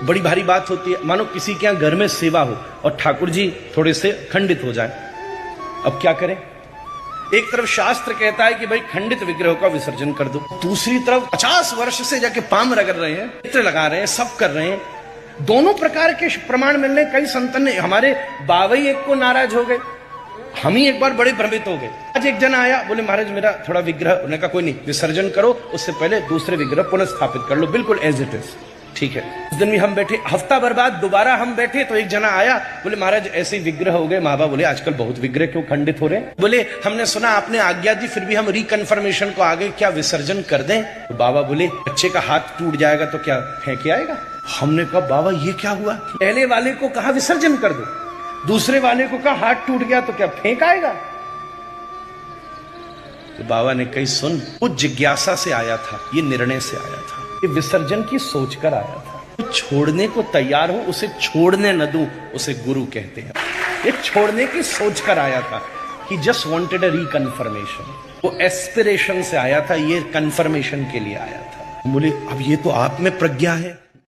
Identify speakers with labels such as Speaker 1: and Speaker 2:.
Speaker 1: बड़ी भारी बात होती है। मानो किसी के यहाँ घर में सेवा हो और ठाकुर जी थोड़े से खंडित हो जाए, अब क्या करें? एक तरफ शास्त्र कहता है कि भाई खंडित विग्रह का विसर्जन कर दो, दूसरी तरफ 50 वर्ष से जाके पाम रगड़ रहे हैं, चित्र लगा रहे हैं, सब कर रहे हैं। दोनों प्रकार के प्रमाण मिलने, कई संतन ने, हमारे बाबा ही एक को नाराज हो गए, हम ही एक बार बड़े भ्रमित हो गए। आज एक जन आया, बोले महाराज मेरा थोड़ा विग्रह, उन्होंने कहा कोई नहीं, विसर्जन करो, उससे पहले दूसरे विग्रह पुनः स्थापित कर लो, बिल्कुल एज इट इज। ठीक है। उस दिन भी हम बैठे, हफ्ता भर बाद दोबारा हम बैठे तो एक जना आया, बोले महाराज ऐसे ही विग्रह हो गए। महाबा बोले आजकल बहुत विग्रह क्यों खंडित हो रहे हैं? बोले हमने सुना आपने आज्ञा दी, फिर भी हम रिकन्फर्मेशन को आगे क्या विसर्जन कर दें? तो बाबा बोले बच्चे का हाथ टूट जाएगा तो क्या फेंके आएगा? हमने कहा बाबा ये क्या हुआ? पहले वाले को कहा विसर्जन कर दो, दूसरे वाले को कहा हाथ टूट गया तो क्या फेंक आएगा? तो बाबा ने कही सुन, वो जिज्ञासा से आया था, ये निर्णय से आया था, ये विसर्जन की सोच कर आया था। तो छोड़ने को तैयार हो, उसे छोड़ने न दूं, उसे गुरु कहते हैं। ये छोड़ने की सोच कर आया था, ही जस्ट वांटेड अ रिकन्फर्मेशन। वो एस्पिरेशन से आया था, ये कन्फर्मेशन के लिए आया था। बोले अब ये तो आप में प्रज्ञा है।